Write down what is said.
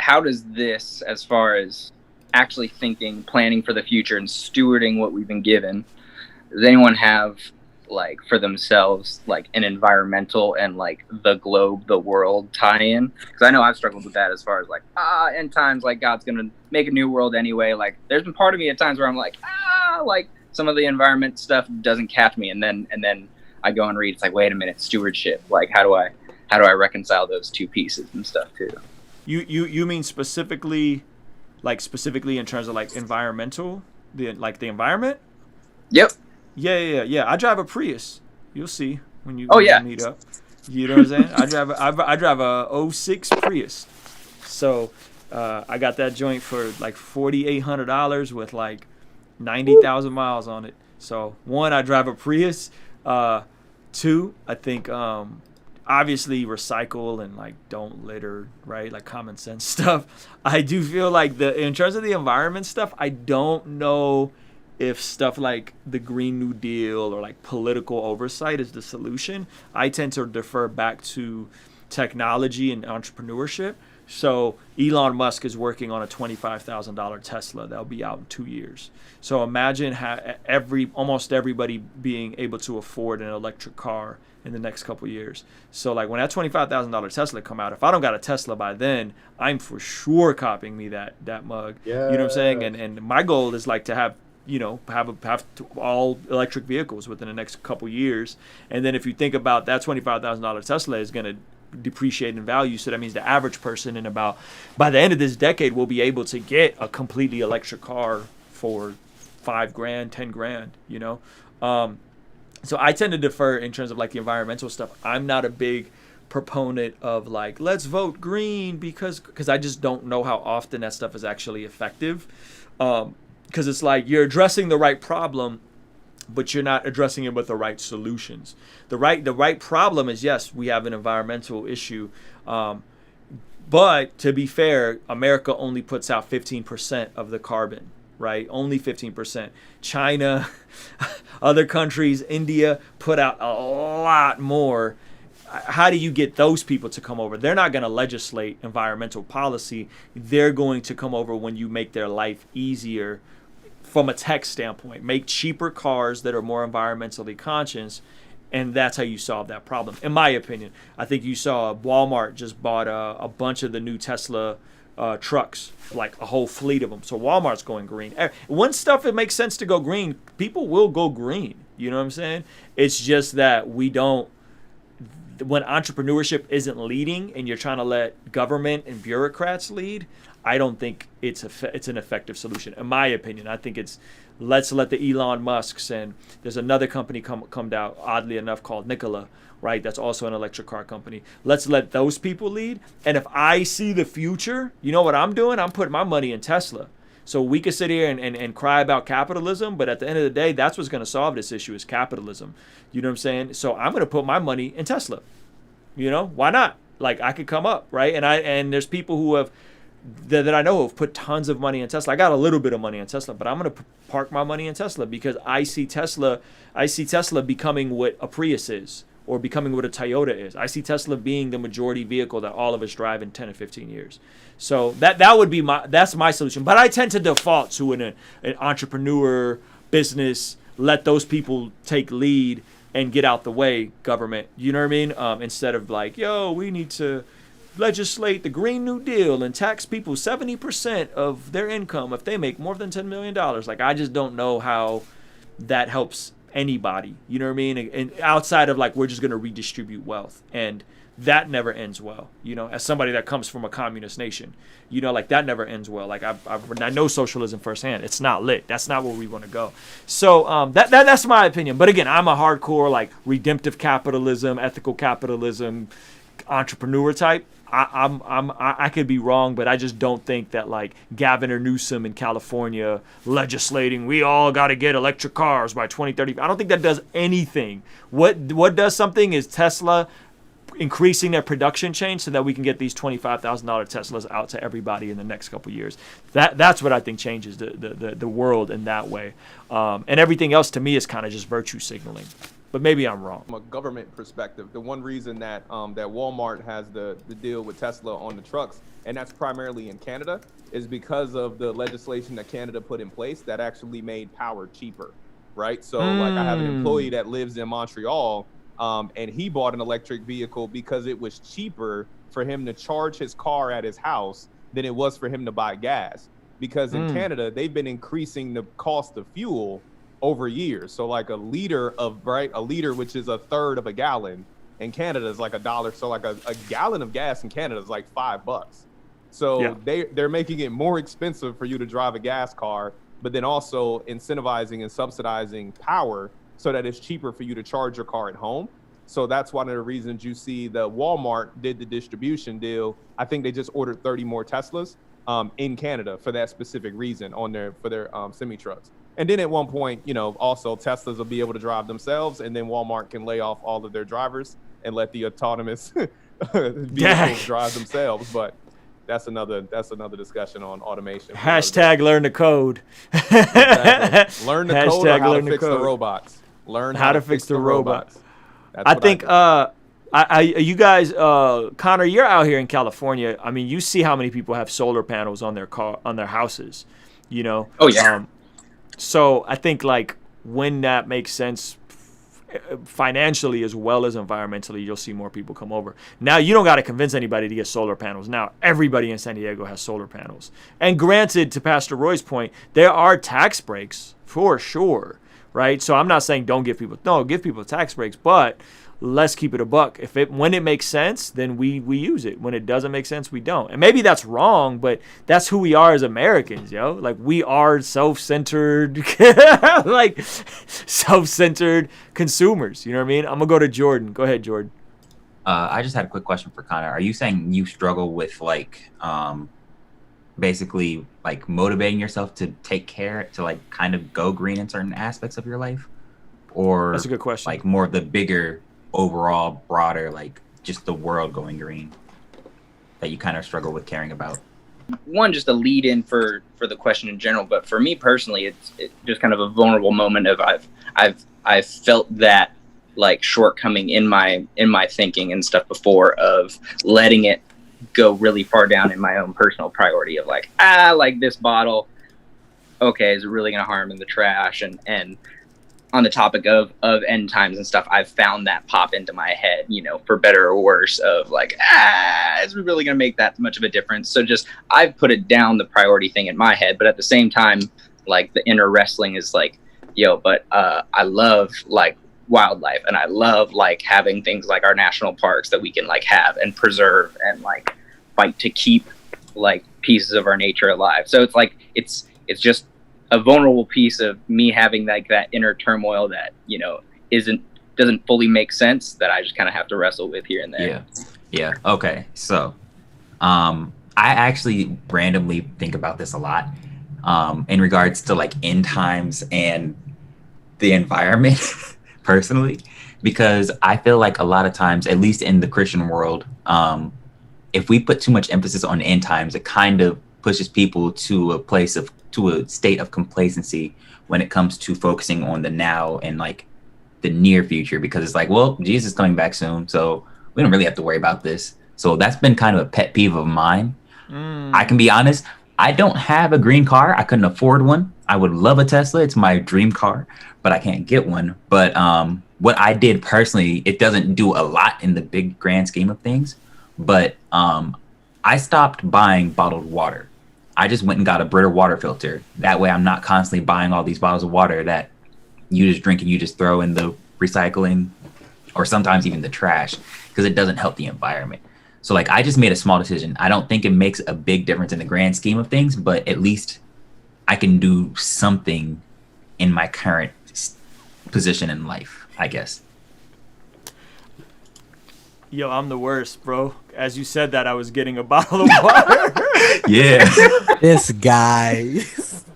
how does this, as far as actually thinking, planning for the future, and stewarding what we've been given, does anyone have, like, for themselves, like, an environmental and, like, the globe, the world tie-in? Because I know I've struggled with that as far as, like, end times, like, God's gonna make a new world anyway. Like, there's been part of me at times where I'm like, like, some of the environment stuff doesn't catch me, and then I go and read, it's like, wait a minute, stewardship. Like, how do I reconcile those two pieces and stuff too? You mean specifically in terms of, like, environmental, the environment? Yep. Yeah. I drive a Prius. You'll see when you meet up. You know what I'm saying? I drive a 06 Prius. So I got that joint for like $4,800 with like 90,000 miles on it. So one, I drive a Prius. Two, I think obviously recycle and, like, don't litter, right? Like, common sense stuff. I do feel like in terms of the environment stuff, I don't know if stuff like the Green New Deal or, like, political oversight is the solution. I tend to defer back to technology and entrepreneurship. So Elon Musk is working on a $25,000 Tesla that'll be out in 2 years. So imagine almost everybody being able to afford an electric car in the next couple of years. So, like, when that $25,000 Tesla come out, if I don't got a Tesla by then, I'm for sure copying me that mug. Yeah. You know what I'm saying? And my goal is, like, to have all electric vehicles within the next couple years. And then if you think about that $25,000 Tesla is going to depreciate in value, so that means the average person by the end of this decade will be able to get a completely electric car for $5,000, $10,000, you know. So I tend to defer in terms of, like, the environmental stuff. I'm not a big proponent of, like, let's vote green because I just don't know how often that stuff is actually effective. Because it's like you're addressing the right problem, but you're not addressing it with the right solutions. The right problem is, yes, we have an environmental issue. But to be fair, America only puts out 15% of the carbon, right? Only 15%. China, other countries, India put out a lot more. How do you get those people to come over? They're not going to legislate environmental policy. They're going to come over when you make their life easier from a tech standpoint. Make cheaper cars that are more environmentally conscious, and that's how you solve that problem, in my opinion. I think you saw Walmart just bought a bunch of the new Tesla trucks, like a whole fleet of them. So Walmart's going green. When stuff it makes sense to go green, people will go green. You know what I'm saying? It's just that when entrepreneurship isn't leading and you're trying to let government and bureaucrats lead, I don't think it's an effective solution, in my opinion. I think let's let the Elon Musks, and there's another company come out, oddly enough, called Nikola, right? That's also an electric car company. Let's let those people lead. And if I see the future, you know what I'm doing? I'm putting my money in Tesla. So we could sit here and cry about capitalism, but at the end of the day, that's what's going to solve this issue is capitalism. You know what I'm saying? So I'm going to put my money in Tesla. You know, why not? Like, I could come up, right? And there's people who have that I know have put tons of money in Tesla. I got a little bit of money in Tesla, but I'm going to park my money in Tesla because I see Tesla becoming what a Prius is or becoming what a Toyota is. I see Tesla being the majority vehicle that all of us drive in 10 or 15 years. So that would be that's my solution. But I tend to default to an entrepreneur business, let those people take lead and get out the way, government. You know what I mean? Instead of like, yo, we need to legislate the Green New Deal and tax people 70% of their income if they make more than $10 million. Like, I just don't know how that helps anybody. You know what I mean? And outside of, like, we're just going to redistribute wealth. And that never ends well. You know, as somebody that comes from a communist nation, you know, like, that never ends well. Like, I know socialism firsthand. It's not lit. That's not where we want to go. So that's my opinion. But again, I'm a hardcore, like, redemptive capitalism, ethical capitalism, entrepreneur type. I could be wrong, but I just don't think that, like, Gavin Newsom in California legislating we all got to get electric cars by 2030. I don't think that does anything. What does something is Tesla increasing their production chain so that we can get these $25,000 Teslas out to everybody in the next couple of years. That's what I think changes the world in that way. And everything else to me is kind of just virtue signaling. but maybe I'm wrong. From a government perspective, the one reason that that Walmart has the deal with Tesla on the trucks, and that's primarily in Canada, is because of the legislation that Canada put in place that actually made power cheaper, right? So like I have an employee that lives in Montreal, and he bought an electric vehicle because it was cheaper for him to charge his car at his house than it was for him to buy gas. Because in Canada, they've been increasing the cost of fuel over years. So like a liter, which is a third of a gallon in Canada, is like $1. So like a gallon of gas in Canada is like $5. So they're making it more expensive for you to drive a gas car, but then also incentivizing and subsidizing power so that it's cheaper for you to charge your car at home. So that's one of the reasons you see the Walmart did the distribution deal. I think they just ordered 30 more Teslas in Canada for that specific reason for their semi trucks. And then at one point, you know, also Teslas will be able to drive themselves, and then Walmart can lay off all of their drivers and let the autonomous vehicles drive themselves. But that's another discussion on automation. Hashtag learn the code. Exactly. Learn the code, or how to fix the robots. Learn how to fix the robots. I think you guys, Connor, you're out here in California. I mean, you see how many people have solar panels on their houses, you know? Oh, yeah. So I think like when that makes sense financially as well as environmentally, you'll see more people come over. Now, you don't got to convince anybody to get solar panels. Now, everybody in San Diego has solar panels. And granted, to Pastor Roy's point, there are tax breaks for sure, right? So I'm not saying give people tax breaks, but let's keep it a buck. When it makes sense, then we use it. When it doesn't make sense, we don't. And maybe that's wrong, but that's who we are as Americans, yo. Like, we are self-centered, like self-centered consumers. You know what I mean? I'm gonna go to Jordan. Go ahead, Jordan. I just had a quick question for Connor. Are you saying you struggle with like basically like motivating yourself to take care, to like kind of go green in certain aspects of your life? Or that's a good question. Like more of the bigger overall broader, like just the world going green that you kind of struggle with caring about? One, just a lead in for the question in general, but for me personally, it's just kind of a vulnerable moment of I've felt that like shortcoming in my thinking and stuff before, of letting it go really far down in my own personal priority of like this bottle, okay, is it really gonna harm in the trash? And on the topic of end times and stuff, I've found that pop into my head, you know, for better or worse, of like, is it really going to make that much of a difference? So just, I've put it down, the priority thing in my head, but at the same time, like the inner wrestling is like, but I love like wildlife, and I love like having things like our national parks that we can like have and preserve and like fight to keep like pieces of our nature alive. So it's like, it's just a vulnerable piece of me having like that inner turmoil that, you know, doesn't fully make sense, that I just kind of have to wrestle with here and there. Yeah. Okay. So, I actually randomly think about this a lot, in regards to like end times and the environment personally, because I feel like a lot of times, at least in the Christian world, if we put too much emphasis on end times, it kind of pushes people to a state of complacency when it comes to focusing on the now and like the near future, because it's like, well, Jesus is coming back soon, so we don't really have to worry about this. So that's been kind of a pet peeve of mine. I can be honest, I don't have a green car. I couldn't afford one. I would love a Tesla. It's my dream car, but I can't get one. But what I did personally, it doesn't do a lot in the big grand scheme of things, but I stopped buying bottled water. I just went and got a Brita water filter. That way I'm not constantly buying all these bottles of water that you just drink and you just throw in the recycling or sometimes even the trash, because it doesn't help the environment. So like, I just made a small decision. I don't think it makes a big difference in the grand scheme of things, but at least I can do something in my current position in life, I guess. Yo, I'm the worst, bro. As you said that, I was getting a bottle of water. Yeah. This guy.